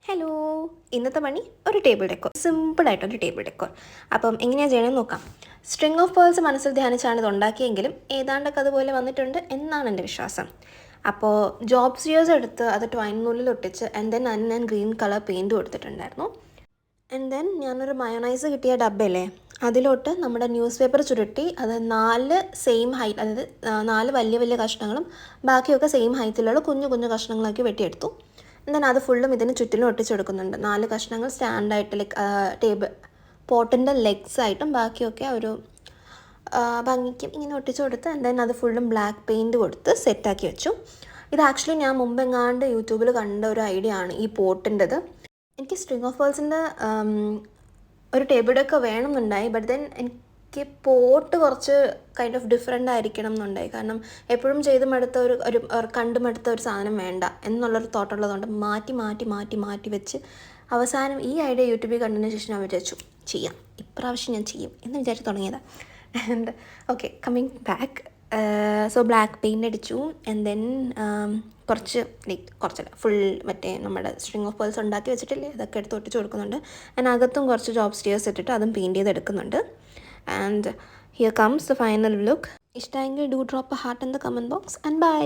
Hello, ഇന്നത്തെ പണി ഒരു ടേബിൾ ഡെക്കോർ, സിമ്പിളായിട്ടൊരു ടേബിൾ ഡെക്കോർ. അപ്പം എങ്ങനെയാണ് ചെയ്യണമെന്ന് നോക്കാം. സ്ട്രിങ് ഓഫ് പേൾസ് മനസ്സിൽ ധ്യാനിച്ചാണ് ഇത് ഉണ്ടാക്കിയെങ്കിലും ഏതാണ്ടൊക്കെ അതുപോലെ വന്നിട്ടുണ്ട് എന്നാണ് എൻ്റെ വിശ്വാസം. അപ്പോൾ ജോബ് സ്റ്റിയേഴ്സ് എടുത്ത് അത് ട്വൈൻ നൂലിൽ ഒട്ടിച്ച് ആൻഡ് ദെൻ അതിന് ഞാൻ ഗ്രീൻ കളർ പെയിൻറ്റ് കൊടുത്തിട്ടുണ്ടായിരുന്നു. ആൻഡ് ദെൻ ഞാനൊരു മയോണൈസ് കിട്ടിയ ഡബ്ബയില്ലേ, അതിലോട്ട് നമ്മുടെ ന്യൂസ് പേപ്പർ ചുരുട്ടി അത് 4 സെയിം ഹൈറ്റ്, അതായത് 4 വലിയ വലിയ കഷ്ണങ്ങളും ബാക്കിയൊക്കെ സെയിം ഹൈറ്റിലുള്ള കുഞ്ഞു കുഞ്ഞു കഷ്ണങ്ങളാക്കി വെട്ടിയെടുത്തു. ദെൻ അത് ഫുള്ളും ഇതിന് ചുറ്റിലും ഒട്ടിച്ചെടുക്കുന്നുണ്ട്. 4 കഷ്ണങ്ങൾ സ്റ്റാൻഡായിട്ട് ടേബിൾ പോട്ടിൻ്റെ ലെഗ്സ് ആയിട്ടും ബാക്കിയൊക്കെ ഒരു ഭംഗിക്കും ഇങ്ങനെ ഒട്ടിച്ചു കൊടുത്ത് ദെൻ അത് ഫുള്ളും ബ്ലാക്ക് പെയിൻറ്റ് കൊടുത്ത് സെറ്റാക്കി വെച്ചു. ഇത് ആക്ച്വലി ഞാൻ മുമ്പെങ്ങാണ്ട് യൂട്യൂബിൽ കണ്ട ഒരു ഐഡിയ ആണ് ഈ പോട്ടിൻ്റെത്. എനിക്ക് സ്ട്രിങ് ഓഫ് പേൾസിൻ്റെ ഒരു ടേബിൾ ഡെക്കർ വേണമെന്നുണ്ടായി. ബട്ട് ദെൻ എനിക്ക് പോട്ട് കുറച്ച് കൈൻഡ് ഓഫ് ഡിഫറെൻ്റ് ആയിരിക്കണം എന്നുണ്ടായി. കാരണം എപ്പോഴും ചെയ്ത് മടുത്ത ഒരു കണ്ടു മടുത്ത ഒരു സാധനം വേണ്ട എന്നുള്ളൊരു തോട്ടുള്ളതുകൊണ്ട് മാറ്റി മാറ്റി മാറ്റി മാറ്റി വെച്ച് അവസാനം ഈ ഐഡിയ യൂട്യൂബിൽ കണ്ടതിന് ശേഷം ഞാൻ വിചാരിച്ചു ചെയ്യാം, ഇപ്രാവശ്യം ഞാൻ ചെയ്യും എന്ന് വിചാരിച്ച് തുടങ്ങിയതാണ്. And okay, coming back. So black paint അടിച്ചു ആൻഡ് ദെൻ കുറച്ചല്ല ഫുൾ മറ്റേ നമ്മുടെ സ്ട്രിങ് ഓഫ് പേൾസ് ഉണ്ടാക്കി വെച്ചിട്ടില്ലേ അതൊക്കെ എടുത്ത് ഒട്ടിച്ച് കൊടുക്കുന്നുണ്ട്. ആൻഡ് അകത്തും കുറച്ച് ജോബ് സ്റ്റിയേഴ്സ് ഇട്ടിട്ട് അതും പെയിൻറ്റ് ചെയ്തെടുക്കുന്നുണ്ട്. And here comes the final look. ഇഷ്ടമെങ്കിൽ do drop a heart in the comment box and by.